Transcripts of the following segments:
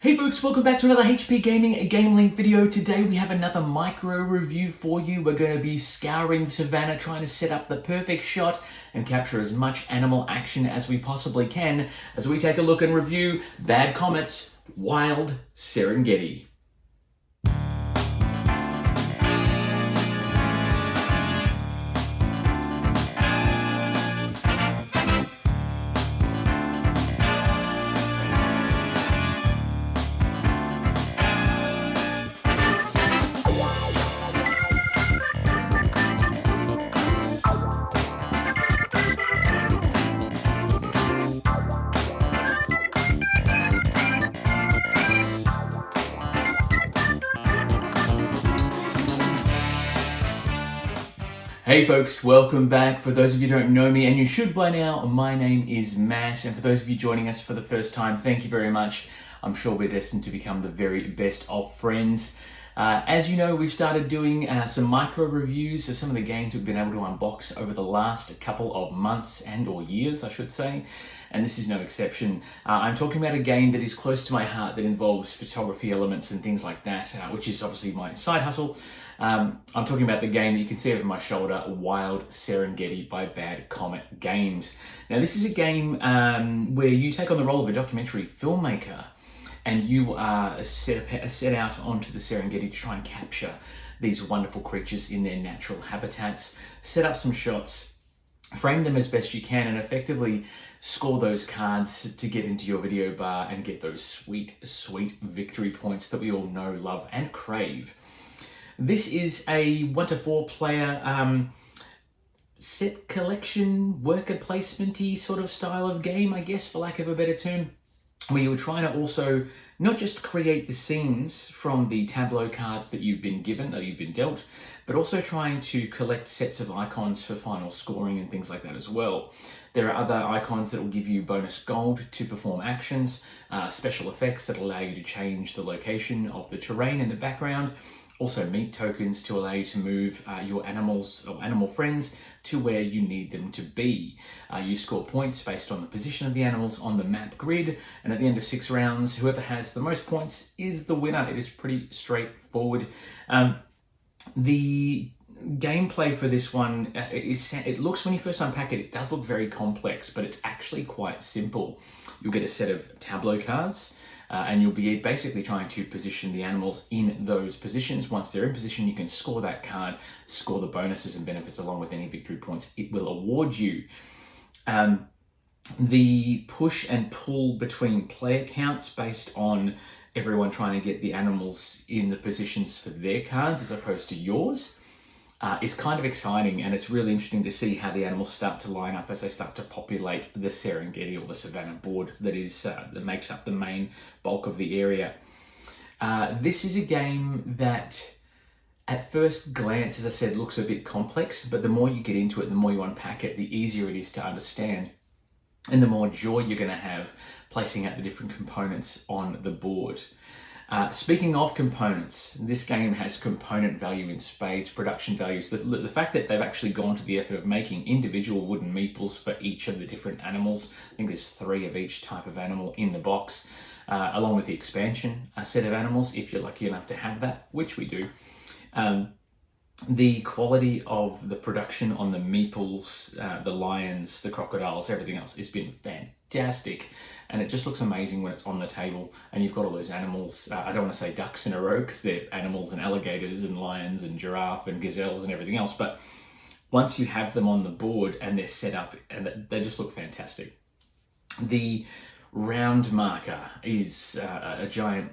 Hey folks, welcome back to another HP Gaming GameLINK video. Today we have another micro review for you. We're going to be scouring the savannah, trying to set up the perfect shot and capture as much animal action as we possibly can as we take a look and review Bad Comet's Wild Serengeti. Hey folks, welcome back. For those of you who don't know me, and you should by now, my name is Matt, and for those of you joining us for the first time, thank you very much. I'm sure we're destined to become the very best of friends. As you know, we've started doing some micro reviews of some of the games we've been able to unbox over the last couple of months or years, I should say, and this is no exception. I'm talking about a game that is close to my heart that involves photography elements and things like that, which is obviously my side hustle. I'm talking about the game that you can see over my shoulder, Wild Serengeti by Bad Comet Games. Now, this is a game where you take on the role of a documentary filmmaker, and you are set out onto the Serengeti to try and capture these wonderful creatures in their natural habitats, set up some shots, frame them as best you can, and effectively score those cards to get into your video bar and get those sweet, sweet victory points that we all know, love, and crave. This is a 1 to 4 player set collection, worker placement-y sort of style of game, I guess, for lack of a better term, where you're trying to also not just create the scenes from the tableau cards that you've been given or you've been dealt, but also trying to collect sets of icons for final scoring and things like that as well. There are other icons that will give you bonus gold to perform actions, special effects that allow you to change the location of the terrain in the background, also meat tokens to allow you to move your animals or animal friends to where you need them to be. You score points based on the position of the animals on the map grid, and at the end of 6 rounds, whoever has the most points is the winner. It is pretty straightforward. The gameplay for this one, it looks, when you first unpack it, it does look very complex, but it's actually quite simple. You'll get a set of tableau cards, and you'll be basically trying to position the animals in those positions. Once they're in position, you can score that card, score the bonuses and benefits along with any victory points it will award you. The push and pull between player counts based on everyone trying to get the animals in the positions for their cards as opposed to yours is kind of exciting, and it's really interesting to see how the animals start to line up as they start to populate the Serengeti or the savannah board that makes up the main bulk of the area. This is a game that at first glance, as I said, looks a bit complex, but the more you get into it, the more you unpack it, the easier it is to understand, and the more joy you're going to have placing out the different components on the board. Speaking of components, this game has component value in spades, production values. The fact that they've actually gone to the effort of making individual wooden meeples for each of the different animals. I think there's 3 of each type of animal in the box, along with the expansion set of animals, if you're lucky enough to have that, which we do. The quality of the production on the meeples, the lions, the crocodiles, everything else has been fantastic. And it just looks amazing when it's on the table and you've got all those animals. I don't want to say ducks in a row because they're animals and alligators and lions and giraffe and gazelles and everything else. But once you have them on the board and they're set up, and they just look fantastic. The round marker is a giant,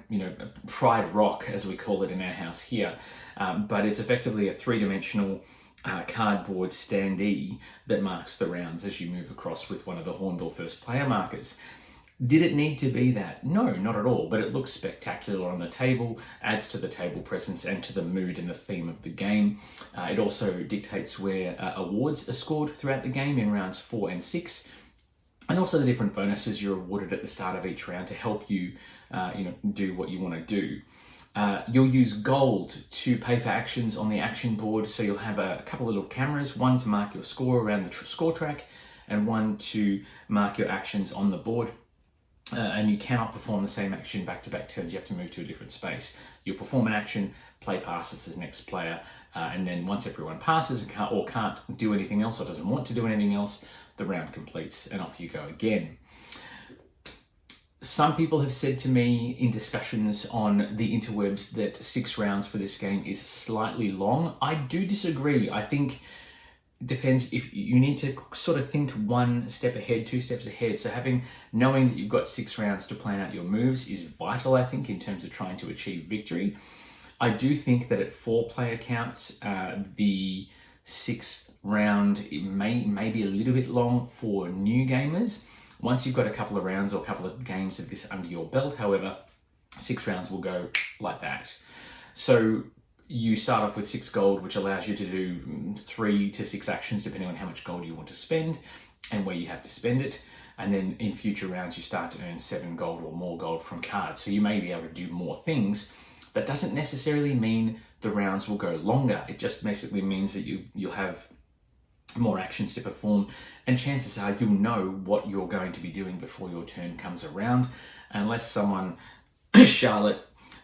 pride rock, as we call it in our house here. But it's effectively a 3-dimensional cardboard standee that marks the rounds as you move across with one of the Hornbill first player markers. Did it need to be that? No, not at all, but it looks spectacular on the table, adds to the table presence and to the mood and the theme of the game. It also dictates where awards are scored throughout the game in rounds 4 and 6, and also the different bonuses you're awarded at the start of each round to help you, do what you want to do. You'll use gold to pay for actions on the action board, so you'll have a couple of little cameras, one to mark your score around the score track, and one to mark your actions on the board. and you cannot perform the same action back-to-back turns. You have to move to a different space. You'll perform an action, play passes to the next player, and then once everyone passes or can't do anything else or doesn't want to do anything else, the round completes and off you go again. Some people have said to me in discussions on the interwebs that 6 rounds for this game is slightly long. I do disagree. I think it depends. If you need to sort of think 1 step ahead, 2 steps ahead. So knowing that you've got 6 rounds to plan out your moves is vital, I think, in terms of trying to achieve victory. I do think that at 4-player counts, the 6th round, it may be a little bit long for new gamers. Once you've got a couple of rounds or a couple of games of this under your belt, however, 6 rounds will go like that. So you start off with 6 gold, which allows you to do 3 to 6 actions, depending on how much gold you want to spend and where you have to spend it. And then in future rounds, you start to earn 7 gold or more gold from cards. So you may be able to do more things. That doesn't necessarily mean the rounds will go longer. It just basically means that you'll have more actions to perform, and chances are you'll know what you're going to be doing before your turn comes around, unless someone, Charlotte,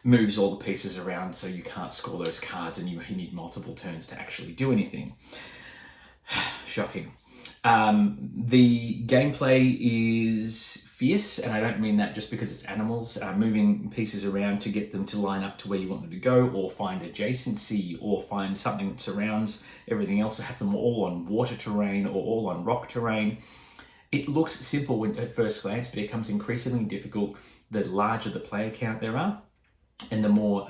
moves all the pieces around so you can't score those cards and you need multiple turns to actually do anything. Shocking. The gameplay is fierce, and I don't mean that just because it's animals. Moving pieces around to get them to line up to where you want them to go, or find adjacency, or find something that surrounds everything else, or have them all on water terrain or all on rock terrain. It looks simple at first glance, but it becomes increasingly difficult the larger the player count there are, and the more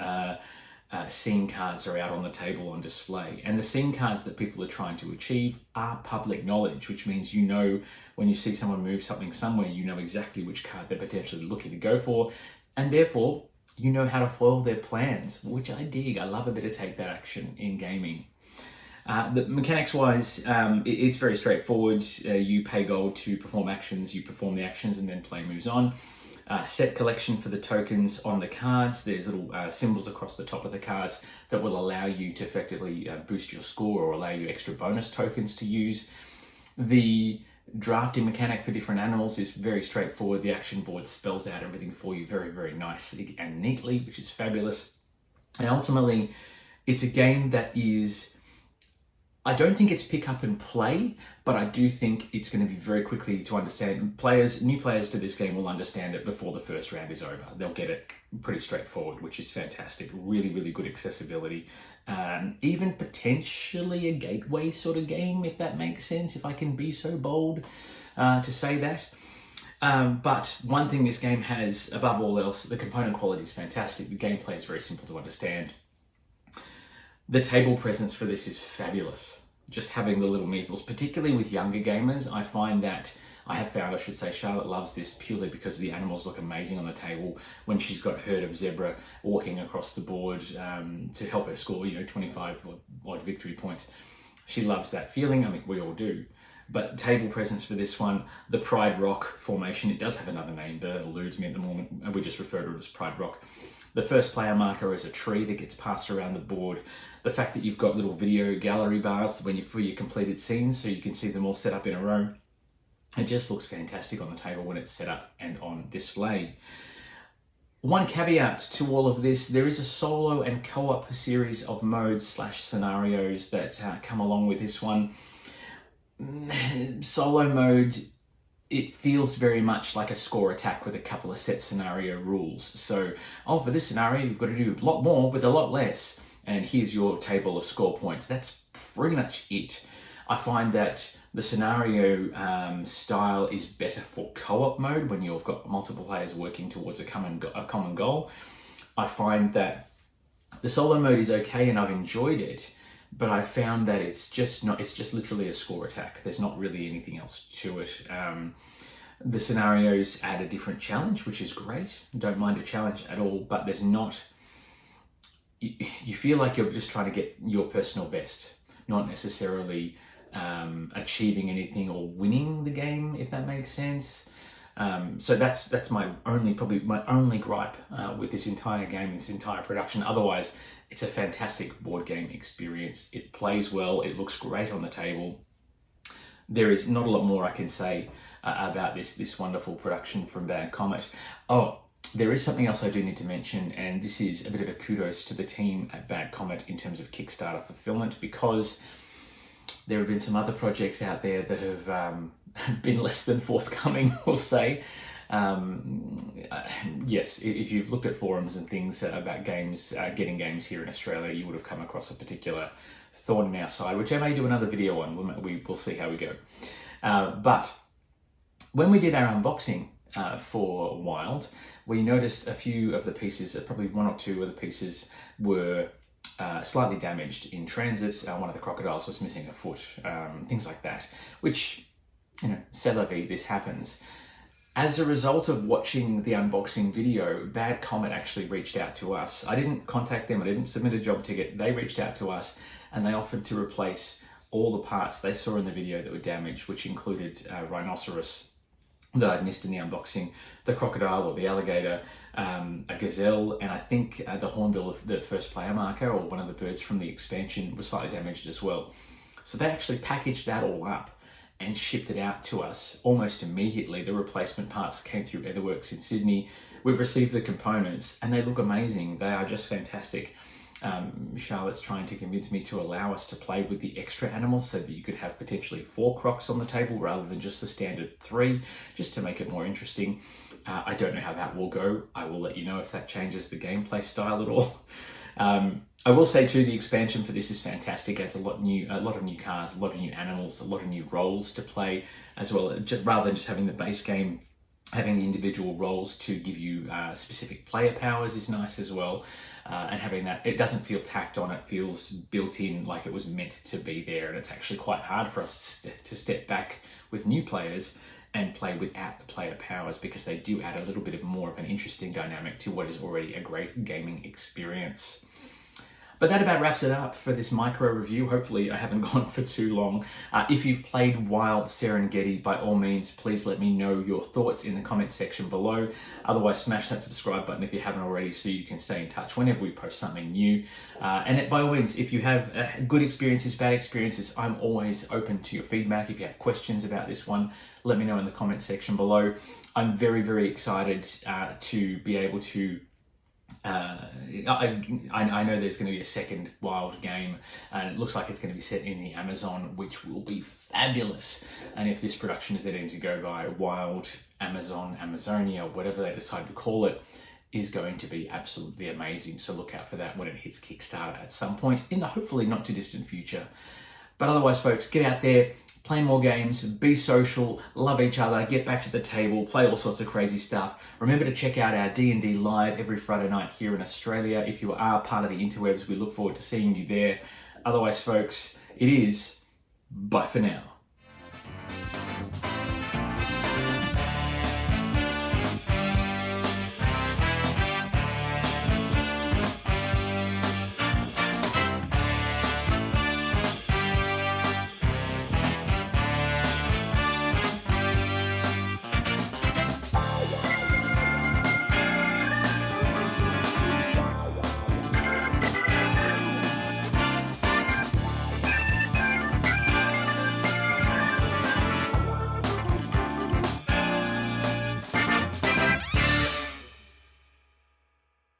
scene cards are out on the table on display. And the scene cards that people are trying to achieve are public knowledge, which means when you see someone move something somewhere, you know exactly which card they're potentially looking to go for, and therefore you know how to foil their plans, which I dig. I love a bit of take that action in gaming. The mechanics-wise, it's very straightforward. You pay gold to perform actions, you perform the actions, and then play moves on. Set collection for the tokens on the cards. There's little symbols across the top of the cards that will allow you to effectively boost your score or allow you extra bonus tokens to use. The drafting mechanic for different animals is very straightforward. The action board spells out everything for you very, very nicely and neatly, which is fabulous. And ultimately, it's a game that I don't think it's pick up and play, but I do think it's going to be very quickly to understand. New players to this game will understand it before the first round is over. They'll get it pretty straightforward, which is fantastic. Really, really good accessibility. Even potentially a gateway sort of game, if that makes sense, if I can be so bold to say that. But one thing this game has, above all else, the component quality is fantastic. The gameplay is very simple to understand. The table presence for this is fabulous. Just having the little meeples, particularly with younger gamers, I have found, Charlotte loves this purely because the animals look amazing on the table. When she's got herd of zebra walking across the board to help her score, 25 odd victory points, she loves that feeling. I mean, we all do. But table presence for this one, the Pride Rock formation, it does have another name, but it eludes me at the moment. We just refer to it as Pride Rock. The first player marker is a tree that gets passed around the board. The fact that you've got little video gallery bars for your completed scenes, so you can see them all set up in a row. It just looks fantastic on the table when it's set up and on display. One caveat to all of this, there is a solo and co-op series of modes / scenarios that come along with this one. Solo mode, it feels very much like a score attack with a couple of set scenario rules. So, for this scenario, you've got to do a lot more with a lot less. And here's your table of score points. That's pretty much it. I find that the scenario style is better for co-op mode when you've got multiple players working towards a common goal. I find that the solo mode is okay and I've enjoyed it, but I found that it's just literally a score attack. There's not really anything else to it. The scenarios add a different challenge, which is great. Don't mind a challenge at all, but there's not, you feel like you're just trying to get your personal best, not necessarily achieving anything or winning the game, if that makes sense. So that's probably my only gripe with this entire game, this entire production. Otherwise, it's a fantastic board game experience. It plays well. It looks great on the table. there is not a lot more I can say about this wonderful production from Bad Comet. Oh, there is something else I do need to mention, and this is a bit of a kudos to the team at Bad Comet in terms of Kickstarter fulfillment, because there have been some other projects out there that have been less than forthcoming, we'll say. Yes, if you've looked at forums and things about games, getting games here in Australia, you would have come across a particular thorn in our side, which I may do another video on. We'll see how we go. But when we did our unboxing for Wild, we noticed a few of the pieces, probably one or two of the pieces were slightly damaged in transit. One of the crocodiles was missing a foot, things like that, which, you know, c'est la vie, this happens. As a result of watching the unboxing video, Bad Comet actually reached out to us. I didn't contact them, I didn't submit a job ticket. They reached out to us and they offered to replace all the parts they saw in the video that were damaged, which included a rhinoceros that I'd missed in the unboxing, the crocodile or the alligator, a gazelle, and I think the hornbill of the first player marker, or one of the birds from the expansion, was slightly damaged as well. So they actually packaged that all up and shipped it out to us almost immediately. The replacement parts came through Etherworks in Sydney. We've received the components and they look amazing. They are just fantastic. Charlotte's trying to convince me to allow us to play with the extra animals so that you could have potentially 4 crocs on the table rather than just the standard 3, just to make it more interesting. I don't know how that will go. I will let you know if that changes the gameplay style at all. I will say too, the expansion for this is fantastic. It's a lot of new cars, a lot of new animals, a lot of new roles to play as well. Rather than just having the base game, having the individual roles to give you specific player powers is nice as well. And having that, it doesn't feel tacked on, it feels built in, like it was meant to be there. And it's actually quite hard for us to step back with new players and play without the player powers, because they do add a little bit more of an interesting dynamic to what is already a great gaming experience. But that about wraps it up for this micro review. Hopefully I haven't gone for too long. If you've played Wild Serengeti, by all means, please let me know your thoughts in the comments section below. Otherwise, smash that subscribe button if you haven't already so you can stay in touch whenever we post something new. And by all means, if you have good experiences, bad experiences, I'm always open to your feedback. If you have questions about this one, let me know in the comments section below. I'm very, very excited to be able to I know there's going to be a second Wild game, and it looks like it's going to be set in the Amazon, which will be fabulous. And if this production is then to go by Wild Amazon, Amazonia, whatever they decide to call it, is going to be absolutely amazing. So look out for that when it hits Kickstarter at some point in the hopefully not too distant future. But otherwise, folks, get out there, play more games, be social, love each other, get back to the table, play all sorts of crazy stuff. Remember to check out our D&D live every Friday night here in Australia. If you are part of the interwebs, we look forward to seeing you there. Otherwise, folks, it is bye for now.